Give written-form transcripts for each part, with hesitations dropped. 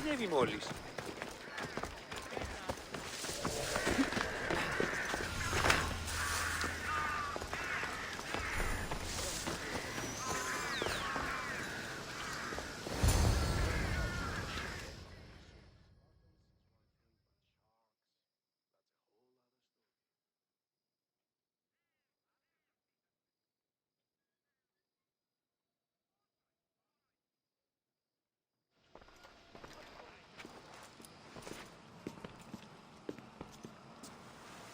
συνέβη μόλις?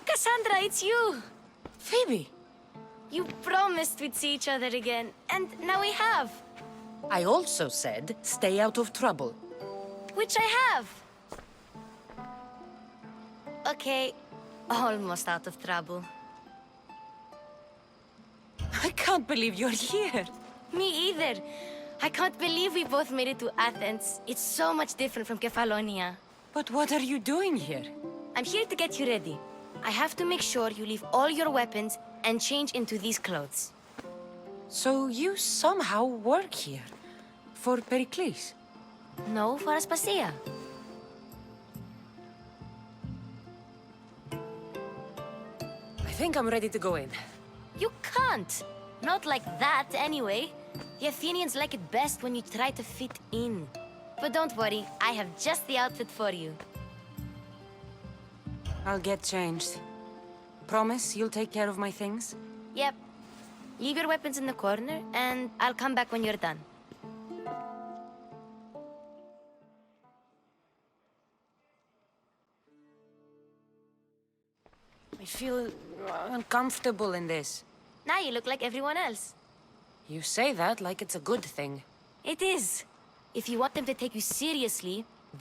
Cassandra, it's you! Phoebe! You promised we'd see each other again, and now we have. I also said, stay out of trouble. Which I have. Okay, almost out of trouble. I can't believe you're here. Me either. I can't believe we both made it to Athens. It's so much different from Kefalonia. But what are you doing here? I'm here to get you ready. I have to make sure you leave all your weapons and change into these clothes. So you somehow work here? For Pericles? No, for Aspasia. I think I'm ready to go in. You can't. Not like that, anyway. The Athenians like it best when you try to fit in. But don't worry, I have just the outfit for you. I'll get changed. Promise you'll take care of my things? Yep. Leave your weapons in the corner, and I'll come back when you're done. I feel uncomfortable in this. Now you look like everyone else. You say that like it's a good thing. It is. If you want them to take you seriously,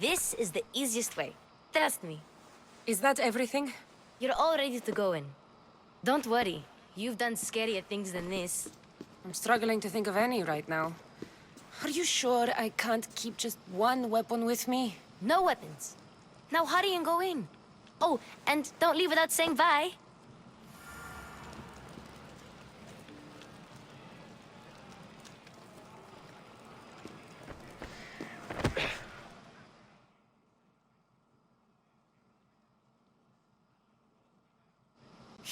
this is the easiest way. Trust me. Is that everything? You're all ready to go in. Don't worry. You've done scarier things than this. I'm struggling to think of any right now. Are you sure I can't keep just one weapon with me? No weapons. Now hurry and go in. Oh, and don't leave without saying bye.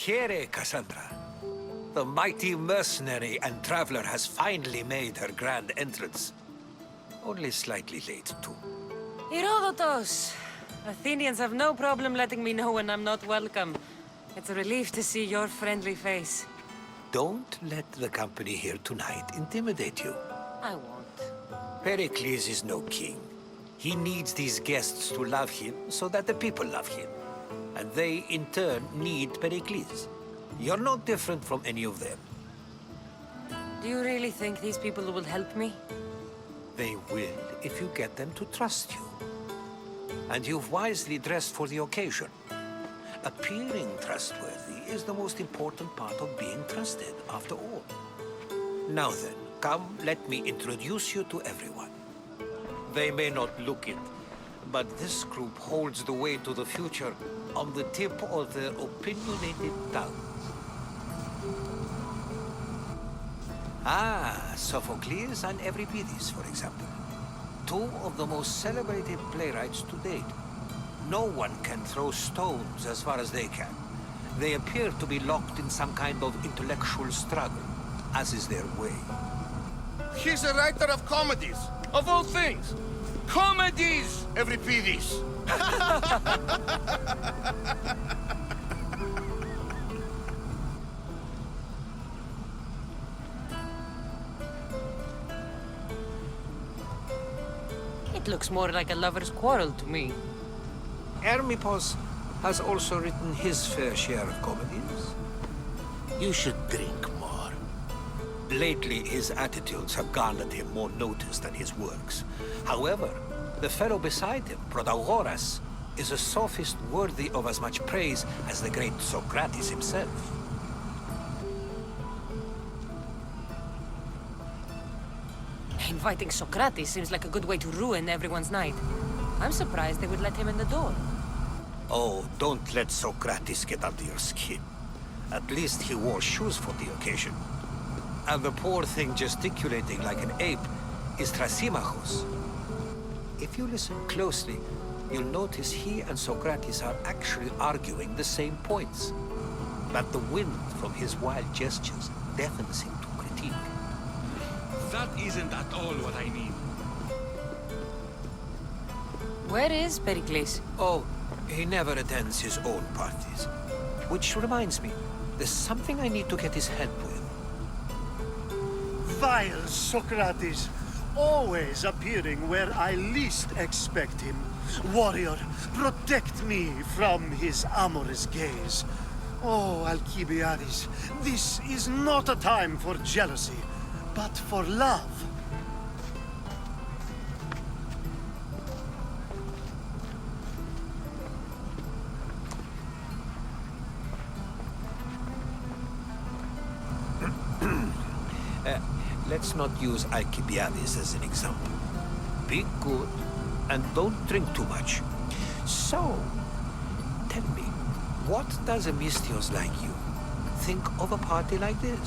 Here, Cassandra. The mighty mercenary and traveler has finally made her grand entrance. Only slightly late, too. Herodotos! Athenians have no problem letting me know when I'm not welcome. It's a relief to see your friendly face. Don't let the company here tonight intimidate you. I won't. Pericles is no king. He needs these guests to love him so that the people love him. And they, in turn, need Pericles. You're no different from any of them. Do you really think these people will help me? They will if you get them to trust you. And you've wisely dressed for the occasion. Appearing trustworthy is the most important part of being trusted, after all. Now then, come, let me introduce you to everyone. They may not look it, but this group holds the way to the future on the tip of their opinionated tongues. Ah, Sophocles and Euripides, for example. Two of the most celebrated playwrights to date. No one can throw stones as far as they can. They appear to be locked in some kind of intellectual struggle, as is their way. He's a writer of comedies, of all things. Comedies, Euripides! It looks more like a lover's quarrel to me. Hermippos has also written his fair share of comedies. You should drink more. Lately, his attitudes have garnered him more notice than his works. However, the fellow beside him, Protagoras, is a sophist worthy of as much praise as the great Socrates himself. Inviting Socrates seems like a good way to ruin everyone's night. I'm surprised they would let him in the door. Oh, don't let Socrates get under your skin. At least he wore shoes for the occasion. And the poor thing gesticulating like an ape is Thrasymachos. If you listen closely, you'll notice he and Socrates are actually arguing the same points. But the wind from his wild gestures deafens him to critique. That isn't at all what I mean. Where is Pericles? Oh, he never attends his own parties. Which reminds me, there's something I need to get his help with. Vile Socrates, always appearing where I least expect him. Warrior, protect me from his amorous gaze. Oh, Alcibiades, this is not a time for jealousy, but for love. Let's not use Alcibiades as an example. Be good, and don't drink too much. So, tell me, what does a Mystios like you think of a party like this?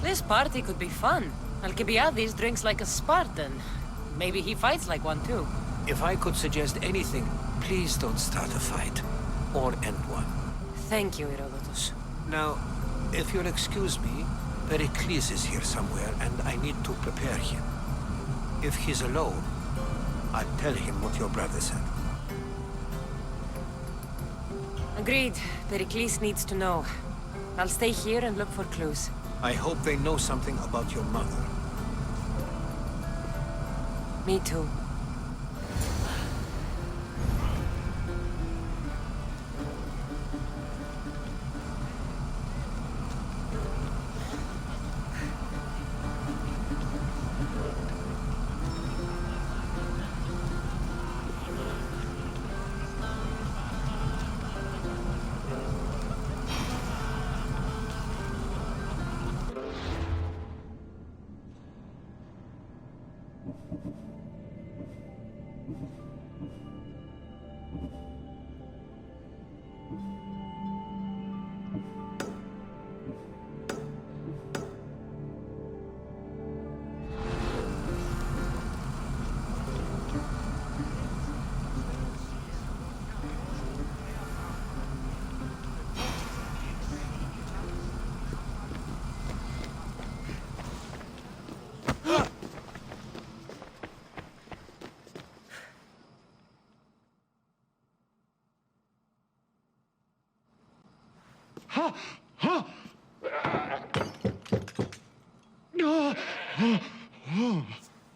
This party could be fun. Alcibiades drinks like a Spartan. Maybe he fights like one too. If I could suggest anything, please don't start a fight. Or end one. Thank you, Herodotus. Now, if you'll excuse me, Pericles is here somewhere, and I need to prepare him. If he's alone, I'll tell him what your brother said. Agreed. Pericles needs to know. I'll stay here and look for clues. I hope they know something about your mother. Me too.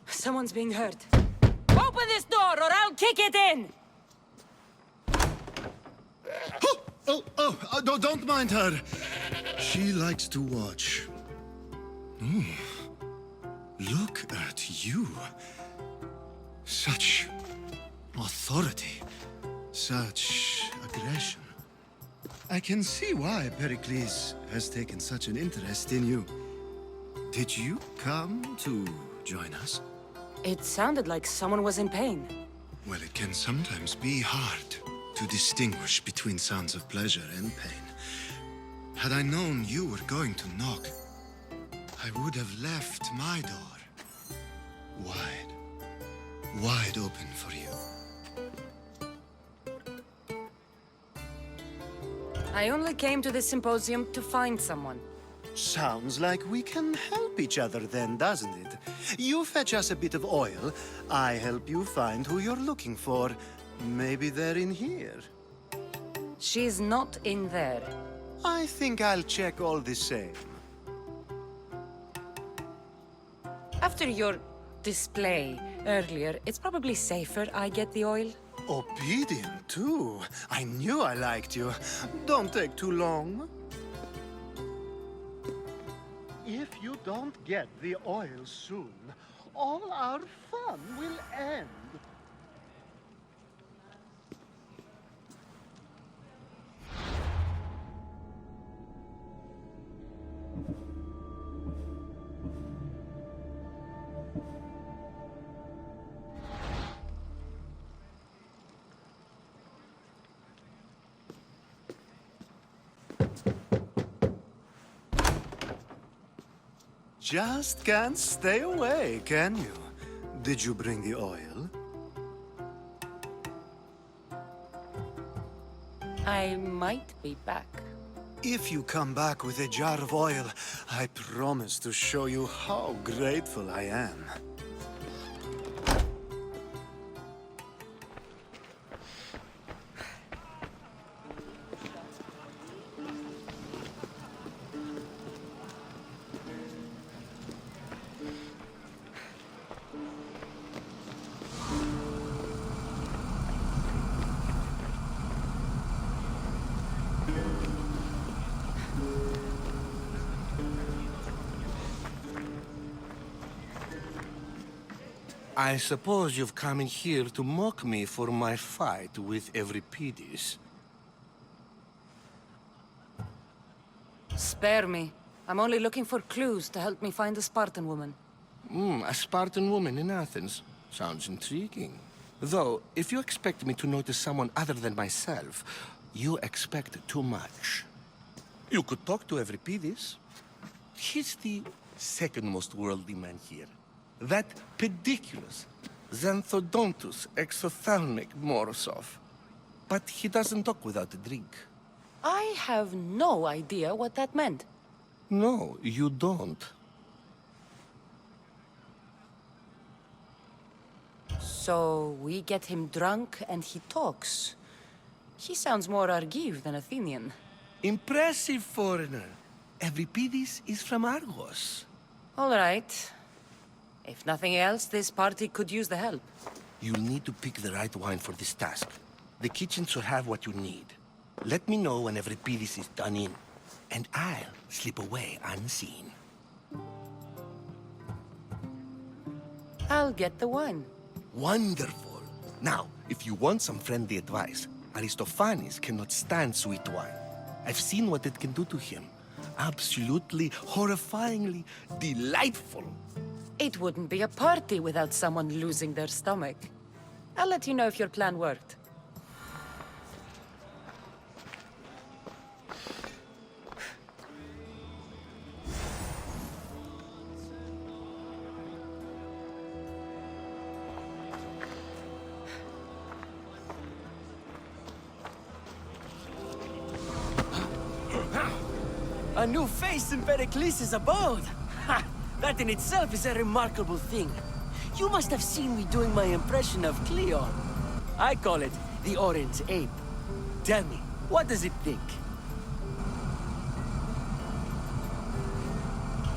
Someone's being hurt. Open this door or I'll kick it in! Don't mind her. She likes to watch. Oh, look at you. Such authority. Such aggression. I can see why Pericles has taken such an interest in you. Did you come to join us? It sounded like someone was in pain. Well, it can sometimes be hard to distinguish between sounds of pleasure and pain. Had I known you were going to knock, I would have left my door wide open for you. I only came to the symposium to find someone. Sounds like we can help each other then, doesn't it? You fetch us a bit of oil, I help you find who you're looking for. Maybe they're in here. She's not in there. I think I'll check all the same. After your display earlier, it's probably safer I get the oil. Obedient, too. I knew I liked you. Don't take too long. If you don't get the oil soon, all our fun will end. Just can't stay away, can you? Did you bring the oil? I might be back. If you come back with a jar of oil, I promise to show you how grateful I am. I suppose you've come in here to mock me for my fight with Euripides. Spare me. I'm only looking for clues to help me find the Spartan woman. A Spartan woman in Athens. Sounds intriguing. Though, if you expect me to notice someone other than myself, you expect too much. You could talk to Euripides. He's the second most worldly man here. That pediculous Xanthodontus exophthalmic Morosov. But he doesn't talk without a drink. I have no idea what that meant. No, you don't. So we get him drunk and he talks. He sounds more Argive than Athenian. Impressive foreigner. Euripides is from Argos. All right. If nothing else, this party could use the help. You'll need to pick the right wine for this task. The kitchen should have what you need. Let me know when Euripides is done in, and I'll slip away unseen. I'll get the wine. Wonderful. Now, if you want some friendly advice, Aristophanes cannot stand sweet wine. I've seen what it can do to him. Absolutely, horrifyingly delightful. It wouldn't be a party without someone losing their stomach. I'll let you know if your plan worked. A new face in Pericles' abode! Ha! That in itself is a remarkable thing. You must have seen me doing my impression of Cleon. I call it the Orange Ape. Tell me, what does it think?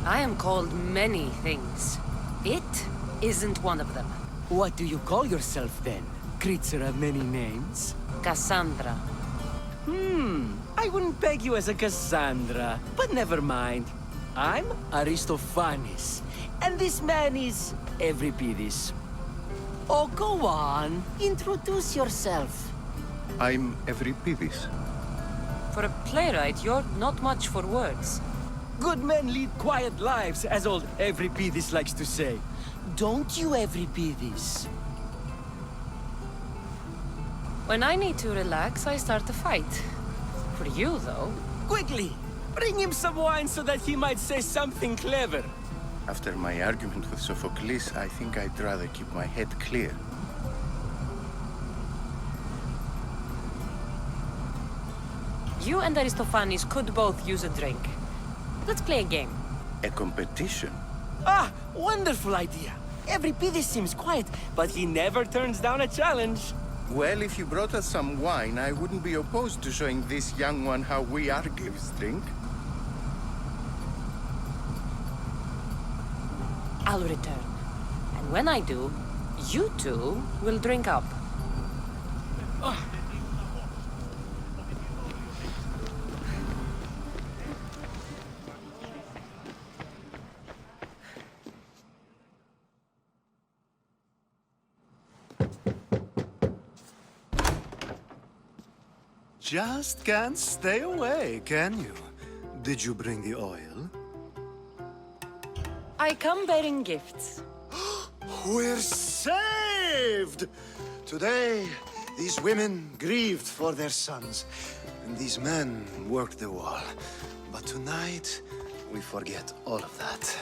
I am called many things. It isn't one of them. What do you call yourself then? Creature of many names? Cassandra. I wouldn't peg you as a Cassandra, but never mind. I'm Aristophanes, and this man is Euripides. Oh, go on. Introduce yourself. I'm Euripides. For a playwright, you're not much for words. Good men lead quiet lives, as old Euripides likes to say. Don't you, Euripides? When I need to relax, I start a fight. For you, though. Quickly! Bring him some wine so that he might say something clever. After my argument with Sophocles, I think I'd rather keep my head clear. You and Aristophanes could both use a drink. Let's play a game. A competition? Ah, wonderful idea. Euripides seems quiet, but he never turns down a challenge. Well, if you brought us some wine, I wouldn't be opposed to showing this young one how we Argives drink. I'll return. And when I do, you two will drink up. Just can't stay away, can you? Did you bring the oil? I come bearing gifts. We're saved! Today, these women grieved for their sons, and these men worked the wall. But tonight, we forget all of that.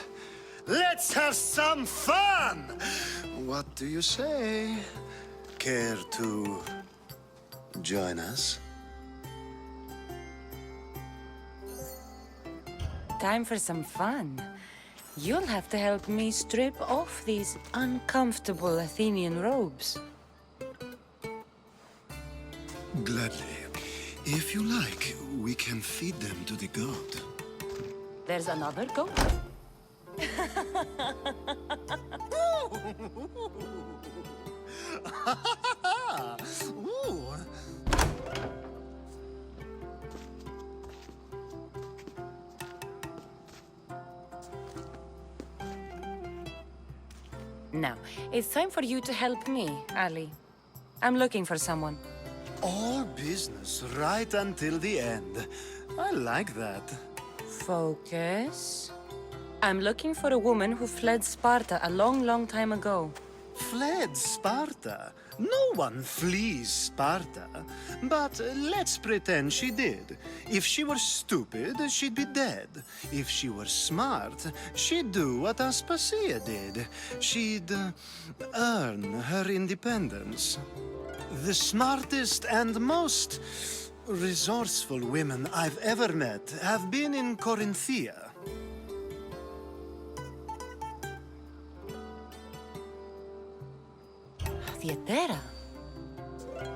Let's have some fun! What do you say? Care to join us? Time for some fun. You'll have to help me strip off these uncomfortable Athenian robes. Gladly. If you like, we can feed them to the god. There's another goat. Ooh. Now, it's time for you to help me, Ali. I'm looking for someone. All business right until the end. I like that. Focus. I'm looking for a woman who fled Sparta a long, long time ago. Fled Sparta? No one flees Sparta. But let's pretend she did. If she were stupid, she'd be dead. If she were smart, she'd do what Aspasia did. She'd earn her independence. The smartest and most resourceful women I've ever met have been in Corinthia. Theatera.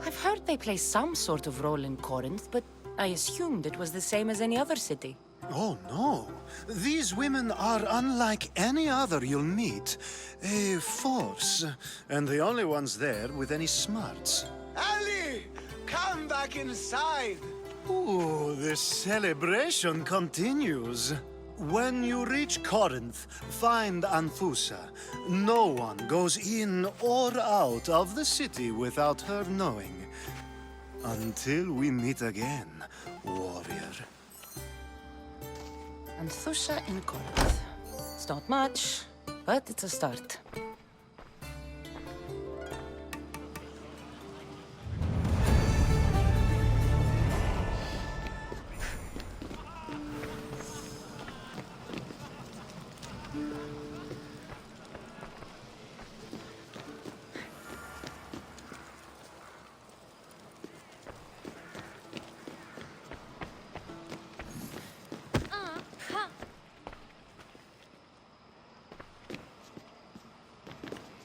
I've heard they play some sort of role in Corinth, but I assumed it was the same as any other city. Oh, no. These women are unlike any other you'll meet. A force, and the only ones there with any smarts. Ali! Come back inside! Ooh, the celebration continues. When you reach Corinth, find Anthusa. No one goes in or out of the city without her knowing. Until we meet again, warrior. Anthusa in Corinth. It's not much, but it's a start.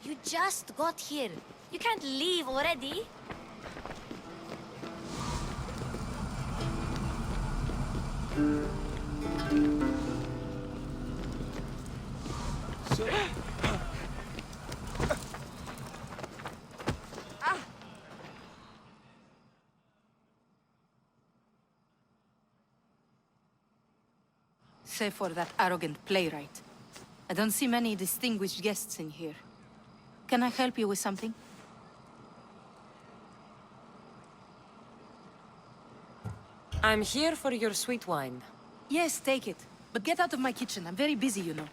You just got here. You can't leave already. Save for that arrogant playwright. I don't see many distinguished guests in here. Can I help you with something? I'm here for your sweet wine. Yes, take it. But get out of my kitchen. I'm very busy, you know.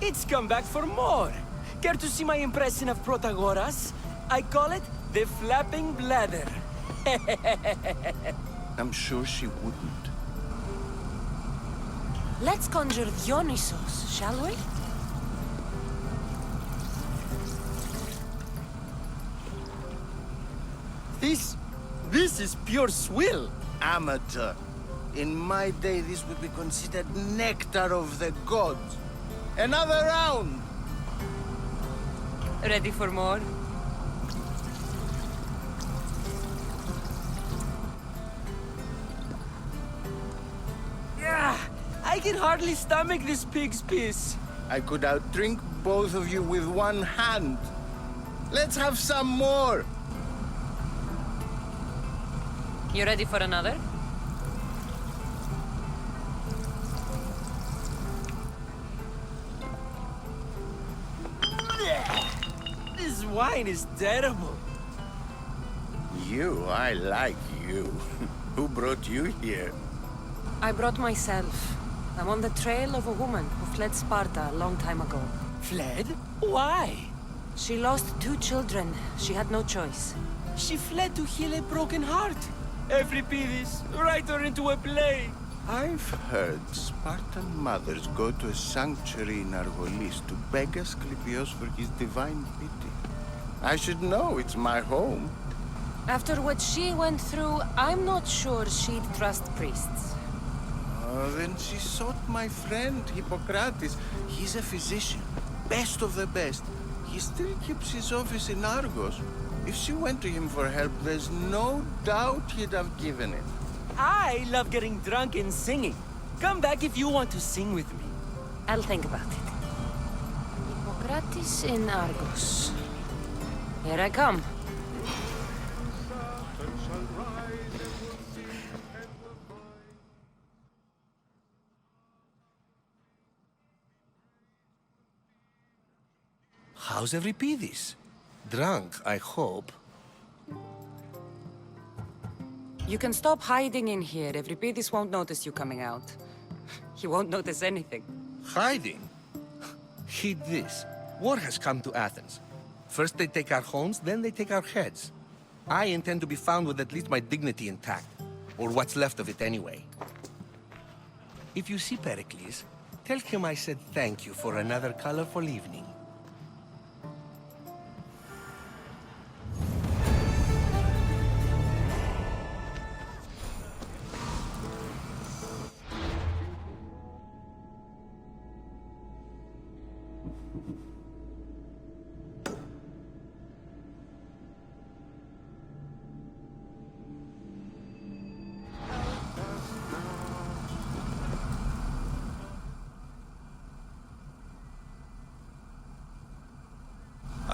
It's come back for more. Care to see my impression of Protagoras? I call it the Flapping Bladder. I'm sure she wouldn't. Let's conjure Dionysos, shall we? This is pure swill. Amateur. In my day, this would be considered nectar of the gods. Another round! Ready for more? I can hardly stomach this pig's piss. I could outdrink both of you with one hand. Let's have some more! You ready for another? This wine is terrible. You, I like you. Who brought you here? I brought myself. I'm on the trail of a woman who fled Sparta a long time ago. Fled? Why? She lost 2 children. She had no choice. She fled to heal a broken heart. Euripides, write her into a play. I've heard Spartan mothers go to a sanctuary in Argolis to beg Asclepios for his divine pity. I should know, it's my home. After what she went through, I'm not sure she'd trust priests. Then she sought my friend, Hippocrates. He's a physician, best of the best. He still keeps his office in Argos. If she went to him for help, there's no doubt he'd have given it. I love getting drunk and singing. Come back if you want to sing with me. I'll think about it. Hippocrates in Argos. Here I come. How's Euripides? Drunk, I hope. You can stop hiding in here. Euripides won't notice you coming out. He won't notice anything. Hiding? Heed this. War has come to Athens. First they take our homes, then they take our heads. I intend to be found with at least my dignity intact. Or what's left of it anyway. If you see Pericles, tell him I said thank you for another colorful evening.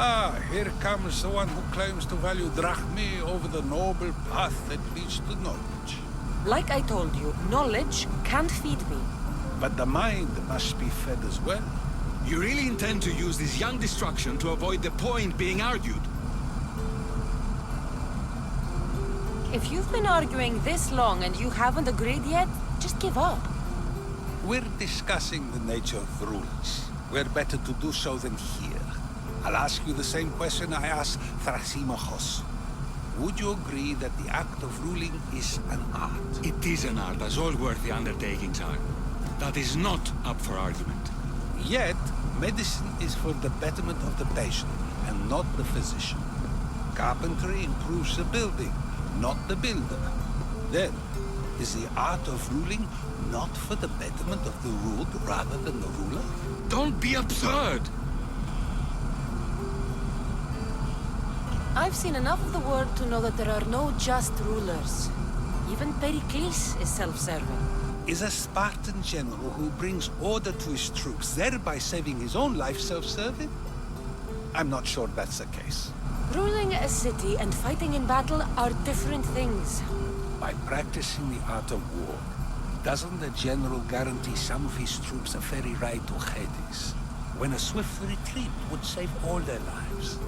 Ah, here comes the one who claims to value drachmae over the noble path that leads to knowledge. Like I told you, knowledge can't feed me. But the mind must be fed as well. You really intend to use this young destruction to avoid the point being argued? If you've been arguing this long and you haven't agreed yet, just give up. We're discussing the nature of rules. We're better to do so than here. I'll ask you the same question I asked Thrasymachos. Would you agree that the act of ruling is an art? It is an art, as all worthy undertakings are. That is not up for argument. Yet, medicine is for the betterment of the patient, and not the physician. Carpentry improves the building, not the builder. Then, is the art of ruling not for the betterment of the ruled rather than the ruler? Don't be absurd! I've seen enough of the world to know that there are no just rulers. Even Pericles is self-serving. Is a Spartan general who brings order to his troops, thereby saving his own life, self-serving? I'm not sure that's the case. Ruling a city and fighting in battle are different things. By practicing the art of war, doesn't the general guarantee some of his troops a ferry ride to Hades, when a swift retreat would save all their lives?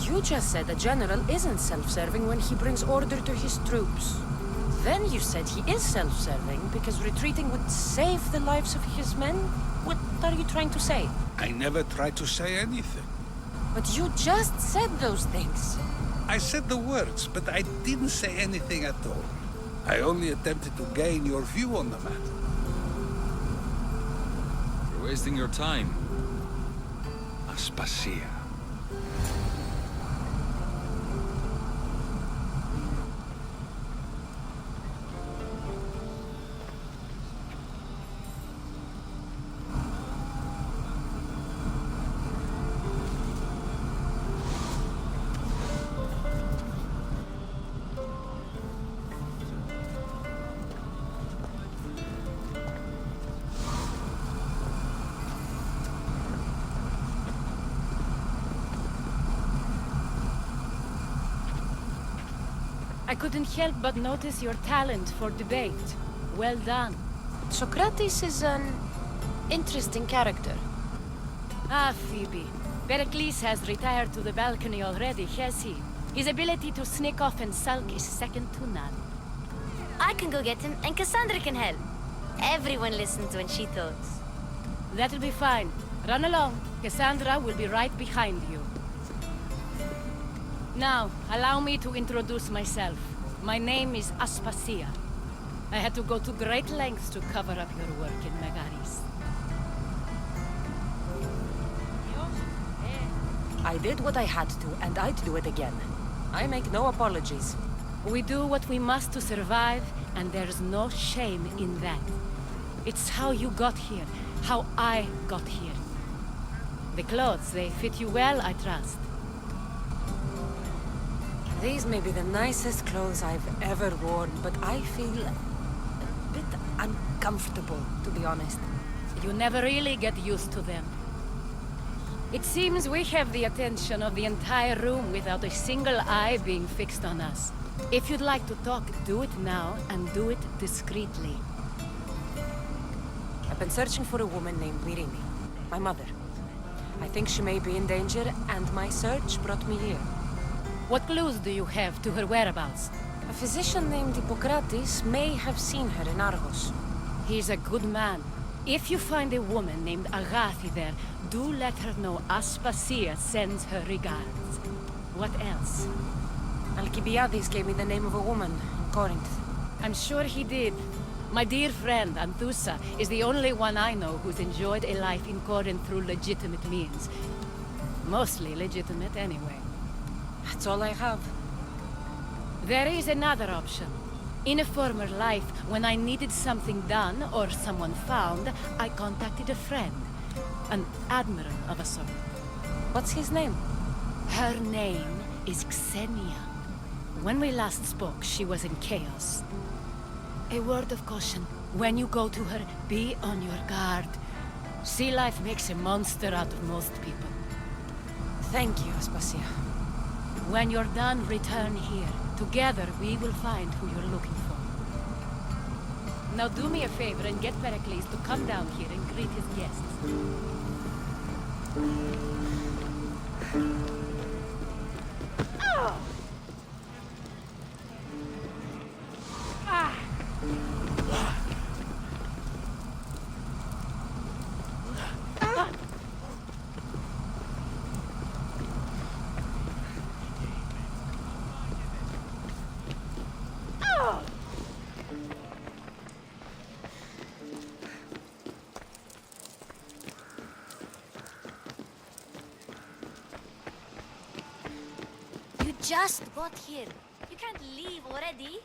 You just said a general isn't self-serving when he brings order to his troops. Then you said he is self-serving because retreating would save the lives of his men? What are you trying to say? I never tried to say anything. But you just said those things. I said the words, but I didn't say anything at all. I only attempted to gain your view on the matter. You're wasting your time. Aspasia. I couldn't help but notice your talent for debate. Well done. Socrates is an interesting character. Ah, Phoebe. Pericles has retired to the balcony already, has he? His ability to sneak off and sulk is second to none. I can go get him, and Cassandra can help. Everyone listens when she talks. That'll be fine. Run along. Cassandra will be right behind you. Now, allow me to introduce myself. My name is Aspasia. I had to go to great lengths to cover up your work in Megaris. I did what I had to, and I'd do it again. I make no apologies. We do what we must to survive, and there's no shame in that. It's how you got here, how I got here. The clothes, they fit you well, I trust. These may be the nicest clothes I've ever worn, but I feel a bit uncomfortable, to be honest. You never really get used to them. It seems we have the attention of the entire room without a single eye being fixed on us. If you'd like to talk, do it now, and do it discreetly. I've been searching for a woman named Myrimi, my mother. I think she may be in danger, and my search brought me here. What clues do you have to her whereabouts? A physician named Hippocrates may have seen her in Argos. He's a good man. If you find a woman named Agathi there, do let her know Aspasia sends her regards. What else? Alcibiades gave me the name of a woman in Corinth. I'm sure he did. My dear friend, Anthusa, is the only one I know who's enjoyed a life in Corinth through legitimate means. Mostly legitimate, anyway. That's all I have. There is another option. In a former life, when I needed something done or someone found, I contacted a friend. An admiral of a sort. What's his name? Her name is Xenia. When we last spoke, she was in chaos. A word of caution. When you go to her, be on your guard. Sea life makes a monster out of most people. Thank you, Aspasia. When you're done, return here. Together, we will find who you're looking for. Now do me a favor and get Pericles to come down here and greet his guests. You just got here. You can't leave already.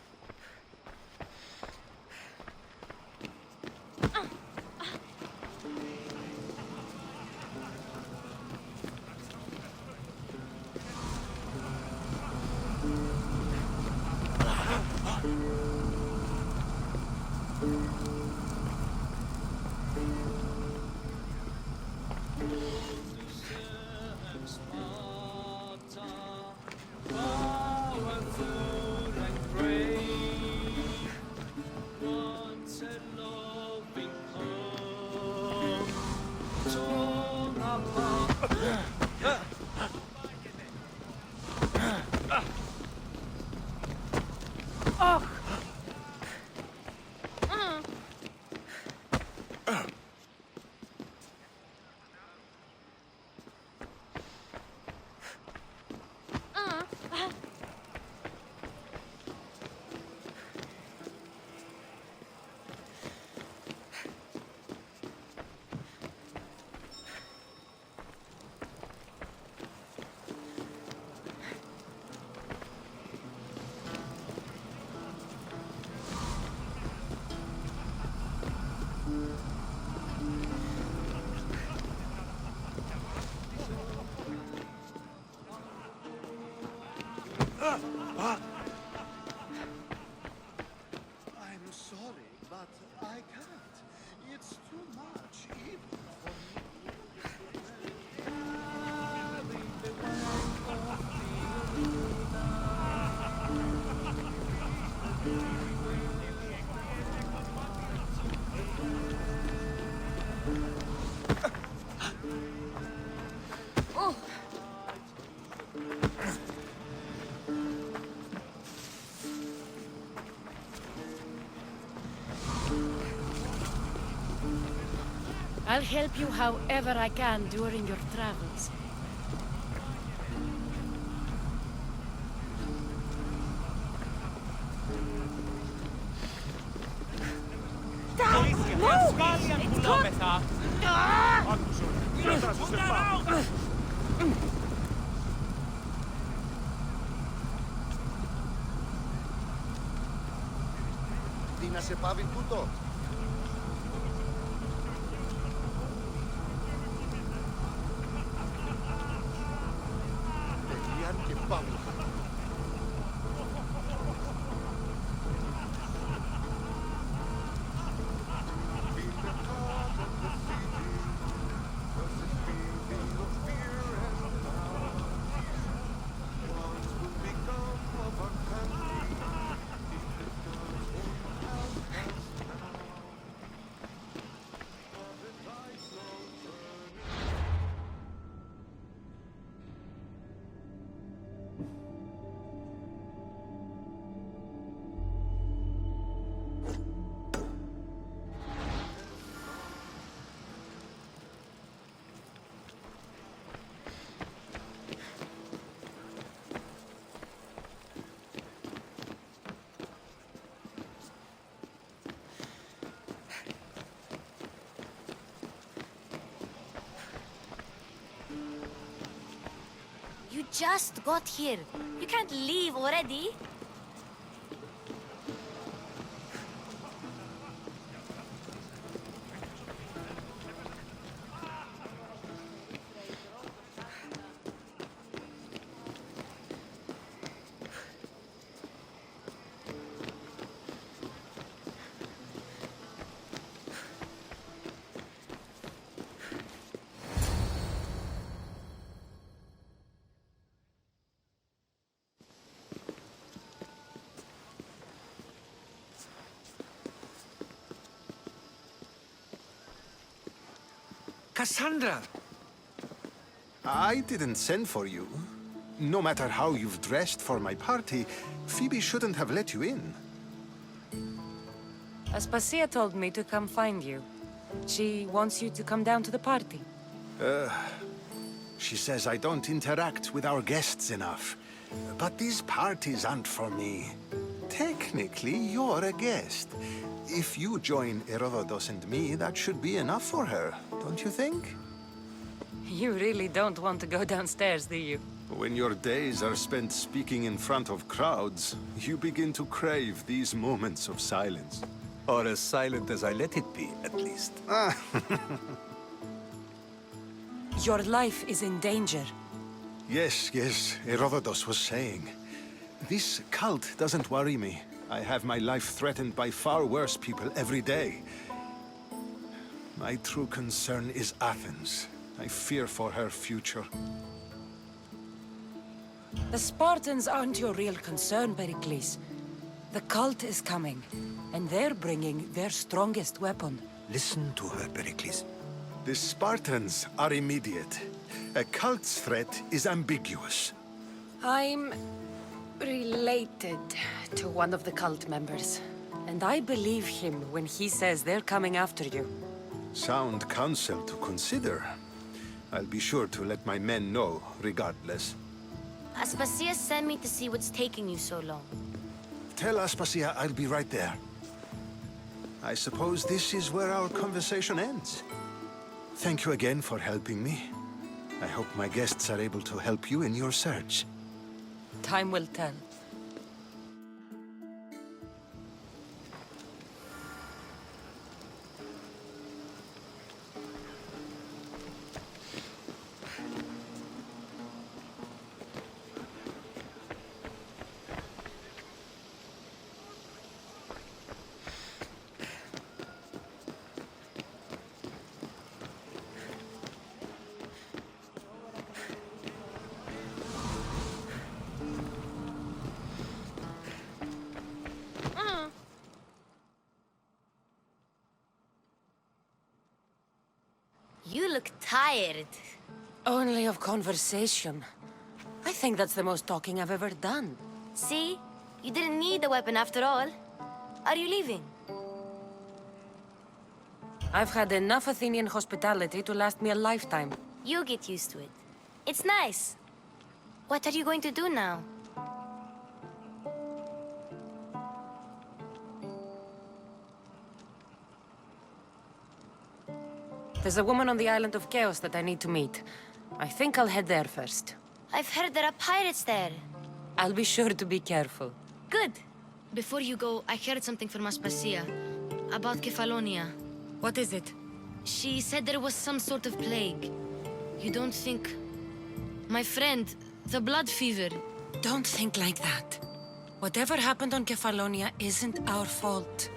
I'm sorry, but I can't. It's too much, even for me. I'll help you however I can during your travels. Τι να σε πάβει τούτο. Τελείαν και πάμε. You just got here. You can't leave already. Cassandra! I didn't send for you. No matter how you've dressed for my party, Phoebe shouldn't have let you in. Aspasia told me to come find you. She wants you to come down to the party. She says I don't interact with our guests enough. But these parties aren't for me. Technically, you're a guest. If you join Herodotus and me, that should be enough for her, don't you think? You really don't want to go downstairs, do you? When your days are spent speaking in front of crowds, you begin to crave these moments of silence. Or as silent as I let it be, at least. Your life is in danger. Yes, Herodotus was saying. This cult doesn't worry me. I have my life threatened by far worse people every day. My true concern is Athens. I fear for her future. The Spartans aren't your real concern, Pericles. The cult is coming, and they're bringing their strongest weapon. Listen to her, Pericles. The Spartans are immediate. A cult's threat is ambiguous. I'm related to one of the cult members, and I believe him when he says they're coming after you. Sound counsel to consider. I'll be sure to let my men know, regardless. Aspasia sent me to see what's taking you so long. Tell Aspasia I'll be right there. I suppose this is where our conversation ends. Thank you again for helping me. I hope my guests are able to help you in your search. Time will tell. You look tired. Only of conversation. I think that's the most talking I've ever done. See? You didn't need the weapon after all. Are you leaving? I've had enough Athenian hospitality to last me a lifetime. You get used to it. It's nice. What are you going to do now? There's a woman on the island of Chaos that I need to meet. I think I'll head there first. I've heard there are pirates there. I'll be sure to be careful. Good. Before you go, I heard something from Aspasia about Kefalonia. What is it? She said there was some sort of plague. You don't think... My friend, the blood fever. Don't think like that. Whatever happened on Kefalonia isn't our fault.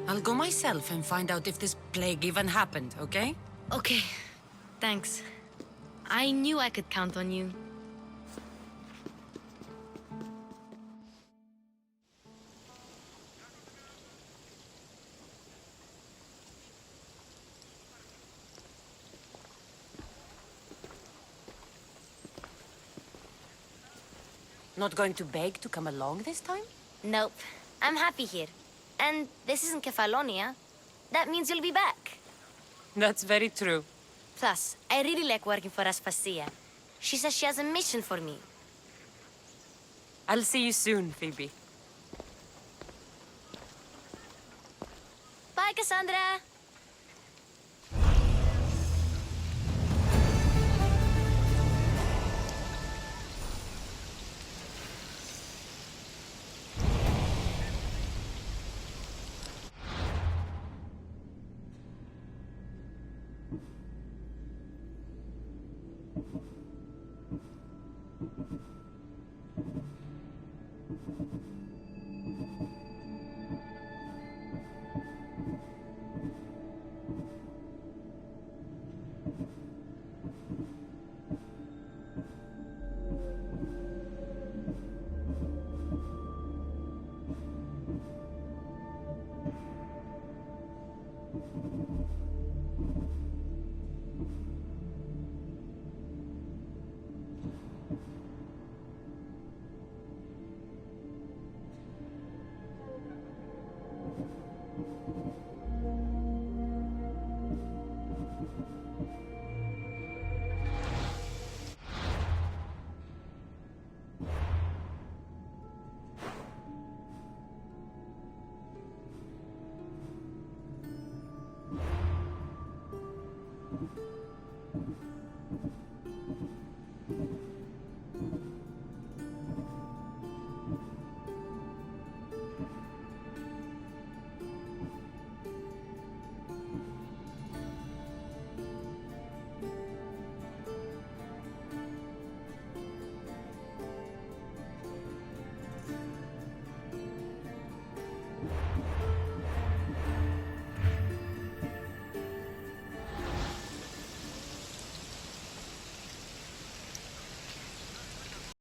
I'll go myself and find out if this plague even happened, okay? Okay. Thanks. I knew I could count on you. Not going to beg to come along this time? Nope. I'm happy here. And this isn't Kefalonia. That means you'll be back. That's very true. Plus, I really like working for Aspasia. She says she has a mission for me. I'll see you soon, Phoebe. Bye, Cassandra!